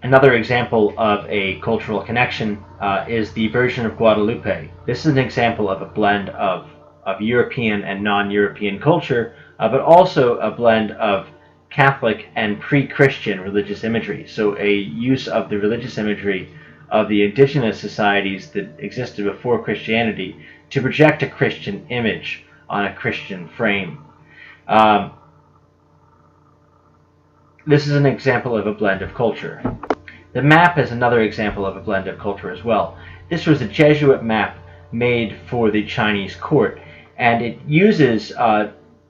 Another example of a cultural connection is the version of Guadalupe. This is an example of a blend of European and non-European culture, but also a blend of Catholic and pre-Christian religious imagery. So a use of the religious imagery of the indigenous societies that existed before Christianity to project a Christian image on a Christian frame. This is an example of a blend of culture. The map is another example of a blend of culture as well. This was a Jesuit map made for the Chinese court, and it uses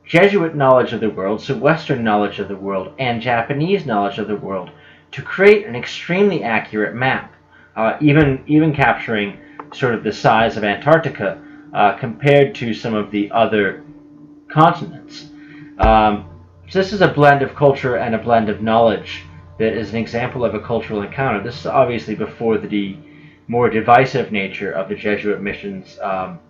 Jesuit knowledge of the world, so Western knowledge of the world, and Japanese knowledge of the world to create an extremely accurate map, even capturing sort of the size of Antarctica compared to some of the other continents. So this is a blend of culture and a blend of knowledge that is an example of a cultural encounter. This is obviously before the more divisive nature of the Jesuit missions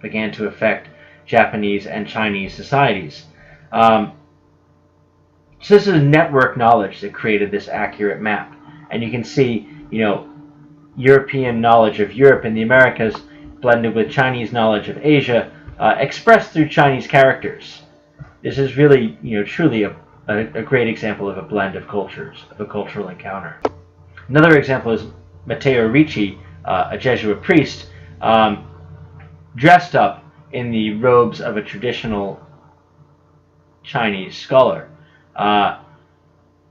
began to affect Japanese and Chinese societies. So this is network knowledge that created this accurate map. And you can see, European knowledge of Europe and the Americas blended with Chinese knowledge of Asia, expressed through Chinese characters. This is really, truly a great example of a blend of cultures, of a cultural encounter. Another example is Matteo Ricci, a Jesuit priest, dressed up in the robes of a traditional Chinese scholar.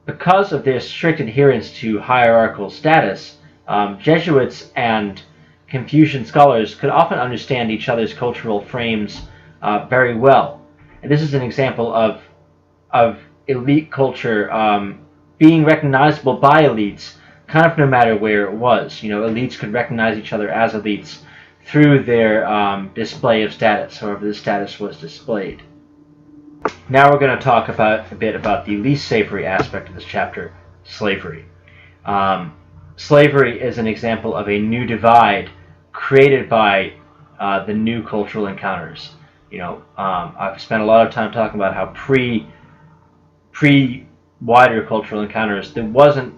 Because of their strict adherence to hierarchical status, Jesuits and Confucian scholars could often understand each other's cultural frames very well. And this is an example of elite culture being recognizable by elites, kind of no matter where it was. Elites could recognize each other as elites through their display of status, however the status was displayed. Now we're going to talk a bit about the least savory aspect of this chapter, slavery. Slavery is an example of a new divide created by the new cultural encounters. I've spent a lot of time talking about how pre-wider cultural encounters, there wasn't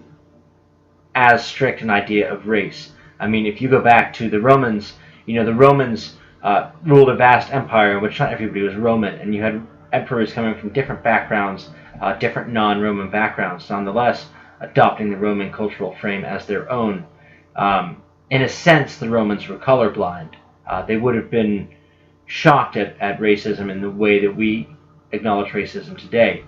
as strict an idea of race. I mean, if you go back to the Romans, the Romans ruled a vast empire in which not everybody was Roman, and you had emperors coming from different backgrounds, different non-Roman backgrounds, nonetheless adopting the Roman cultural frame as their own. In a sense, the Romans were colorblind. They would have been shocked at racism in the way that we acknowledge racism today.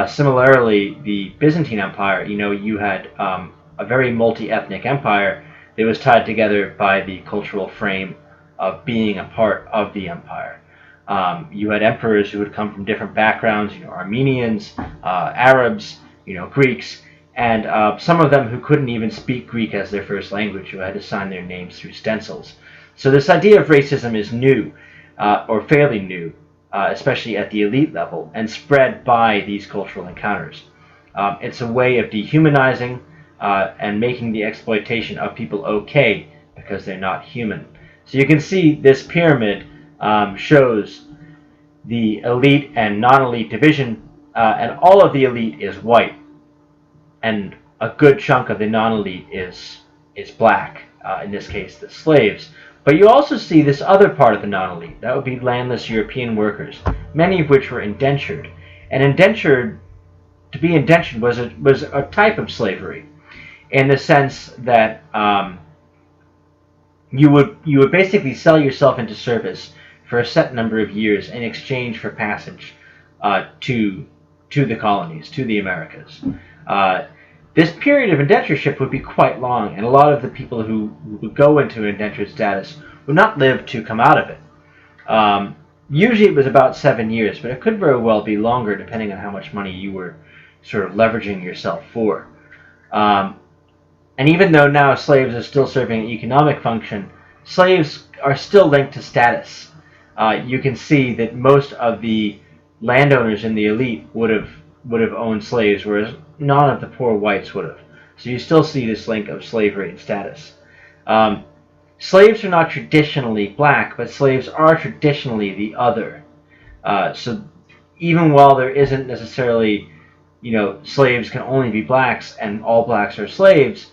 Similarly, the Byzantine Empire, you had a very multi-ethnic empire that was tied together by the cultural frame of being a part of the empire. You had emperors who would come from different backgrounds, Armenians, Arabs, Greeks, and some of them who couldn't even speak Greek as their first language, who had to sign their names through stencils. So this idea of racism is new, or fairly new, especially at the elite level, and spread by these cultural encounters. It's a way of dehumanizing and making the exploitation of people okay because they're not human. So you can see this pyramid shows the elite and non-elite division, and all of the elite is white, and a good chunk of the non-elite is black, in this case the slaves. But you also see this other part of the non-elite. That would be landless European workers, many of which were indentured. And to be indentured was a type of slavery, in the sense that you would basically sell yourself into service for a set number of years in exchange for passage to the colonies, to the Americas. This period of indentureship would be quite long, and a lot of the people who would go into indentured status would not live to come out of it. Usually it was about 7 years, but it could very well be longer depending on how much money you were sort of leveraging yourself for. And even though now slaves are still serving an economic function, slaves are still linked to status. You can see that most of the landowners in the elite would have owned slaves, whereas none of the poor whites would have. So you still see this link of slavery and status. Slaves are not traditionally black, but slaves are traditionally the other. So even while there isn't necessarily, slaves can only be blacks and all blacks are slaves,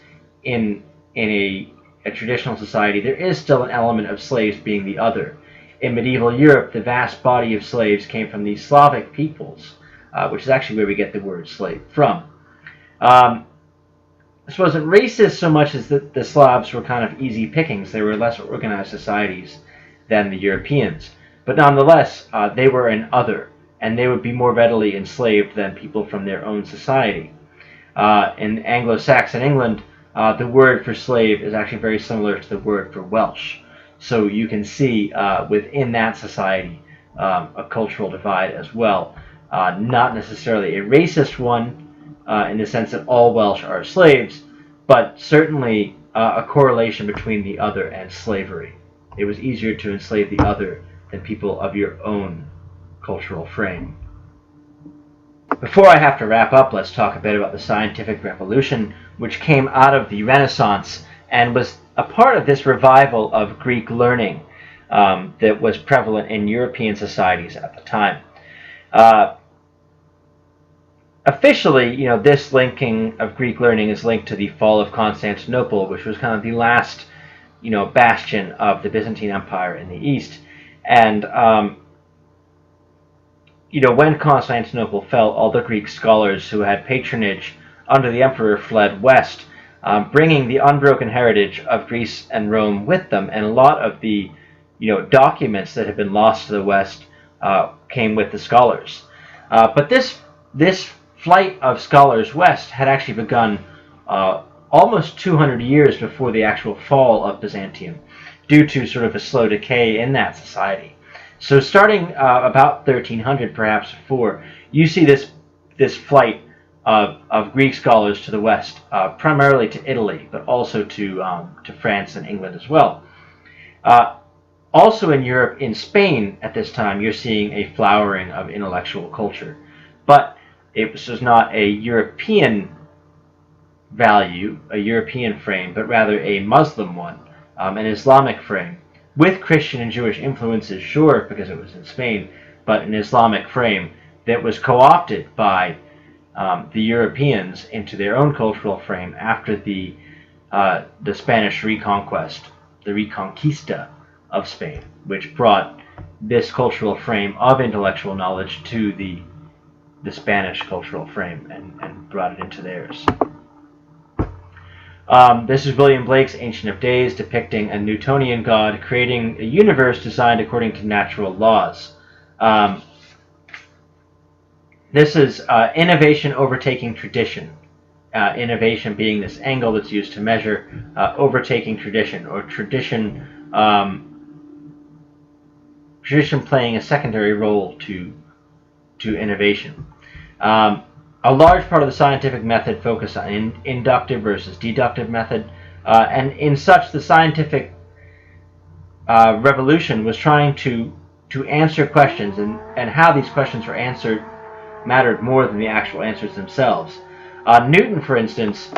in a traditional society, there is still an element of slaves being the other. In medieval Europe, the vast body of slaves came from the Slavic peoples, which is actually where we get the word slave from. This wasn't racist so much as that the Slavs were kind of easy pickings. They were less organized societies than the Europeans. But nonetheless, they were an other, and they would be more readily enslaved than people from their own society. In Anglo-Saxon England, the word for slave is actually very similar to the word for Welsh. So you can see within that society a cultural divide as well. Not necessarily a racist one in the sense that all Welsh are slaves, but certainly a correlation between the other and slavery. It was easier to enslave the other than people of your own cultural frame. Before I have to wrap up, let's talk a bit about the scientific revolution, which came out of the Renaissance and was a part of this revival of Greek learning that was prevalent in European societies at the time. Officially, this linking of Greek learning is linked to the fall of Constantinople, which was kind of the last, bastion of the Byzantine Empire in the East. And when Constantinople fell, all the Greek scholars who had patronage under the emperor fled west, bringing the unbroken heritage of Greece and Rome with them. And a lot of the, documents that had been lost to the west came with the scholars. But this flight of scholars west had actually begun almost 200 years before the actual fall of Byzantium, due to sort of a slow decay in that society. So starting about 1300, perhaps before, you see this flight of Greek scholars to the west, primarily to Italy, but also to France and England as well. Also in Europe, in Spain at this time, you're seeing a flowering of intellectual culture. But it was not a European value, a European frame, but rather a Muslim one, an Islamic frame, with Christian and Jewish influences, sure, because it was in Spain, but an Islamic frame that was co-opted by the Europeans into their own cultural frame after the Spanish reconquest, the Reconquista of Spain, which brought this cultural frame of intellectual knowledge to the Spanish cultural frame and brought it into theirs. This is William Blake's Ancient of Days, depicting a Newtonian god creating a universe designed according to natural laws. This is innovation overtaking tradition. Innovation being this angle that's used to measure overtaking tradition, or tradition playing a secondary role to innovation. A large part of the scientific method focused on inductive versus deductive method, and in such the scientific revolution was trying to answer questions, and how these questions were answered mattered more than the actual answers themselves. Newton, for instance,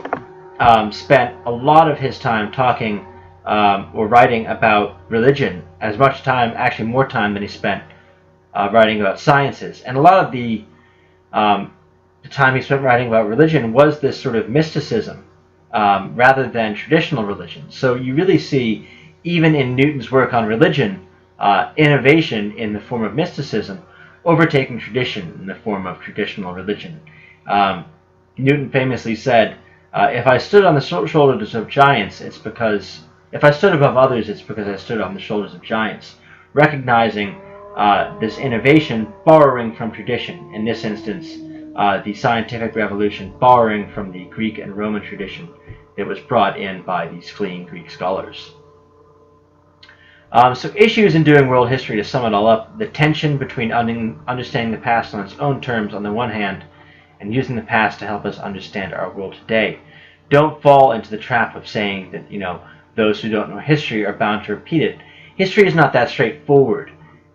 spent a lot of his time talking or writing about religion, as much time, actually more time than he spent writing about sciences. And a lot of the time he spent writing about religion was this sort of mysticism rather than traditional religion. So you really see, even in Newton's work on religion, innovation in the form of mysticism overtaking tradition in the form of traditional religion. Newton famously said, if I stood on the shoulders of giants, it's because, if I stood above others, it's because I stood on the shoulders of giants, recognizing this innovation borrowing from tradition. In this instance, the scientific revolution borrowing from the Greek and Roman tradition that was brought in by these fleeing Greek scholars. So issues in doing world history, to sum it all up: the tension between understanding the past on its own terms on the one hand, and using the past to help us understand our world today. Don't fall into the trap of saying that, those who don't know history are bound to repeat it. History is not that straightforward,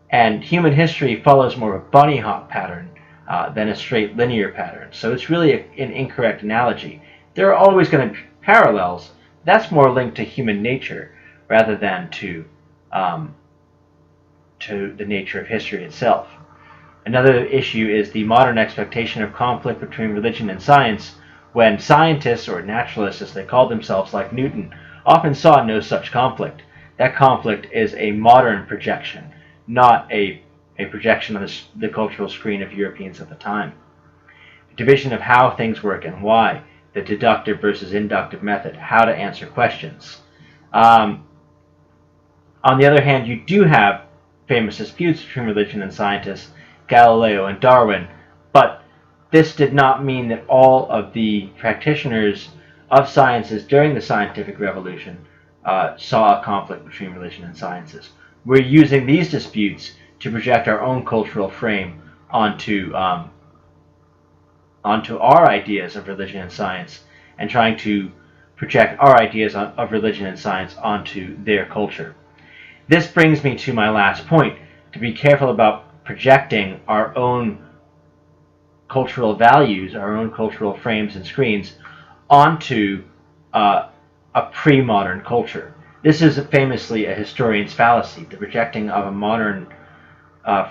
and human history follows more of a bunny hop pattern than a straight linear pattern. So it's really an incorrect analogy. There are always going to be parallels. That's more linked to human nature rather than to the nature of history itself. Another issue is the modern expectation of conflict between religion and science, when scientists, or naturalists as they called themselves, like Newton, often saw no such conflict. That conflict is a modern projection, not a projection on the cultural screen of Europeans at the time. A division of how things work and why, the deductive versus inductive method, how to answer questions. On the other hand, you do have famous disputes between religion and scientists, Galileo and Darwin, but this did not mean that all of the practitioners of sciences during the scientific revolution saw a conflict between religion and sciences. We're using these disputes to project our own cultural frame onto our ideas of religion and science, and trying to project our ideas of religion and science onto their culture. This brings me to my last point, to be careful about projecting our own cultural values, our own cultural frames and screens onto a pre-modern culture. This is famously a historian's fallacy, the projecting of a modern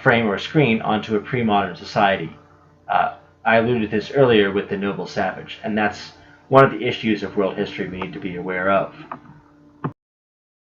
frame or screen onto a pre-modern society. I alluded to this earlier with the noble savage, and that's one of the issues of world history we need to be aware of.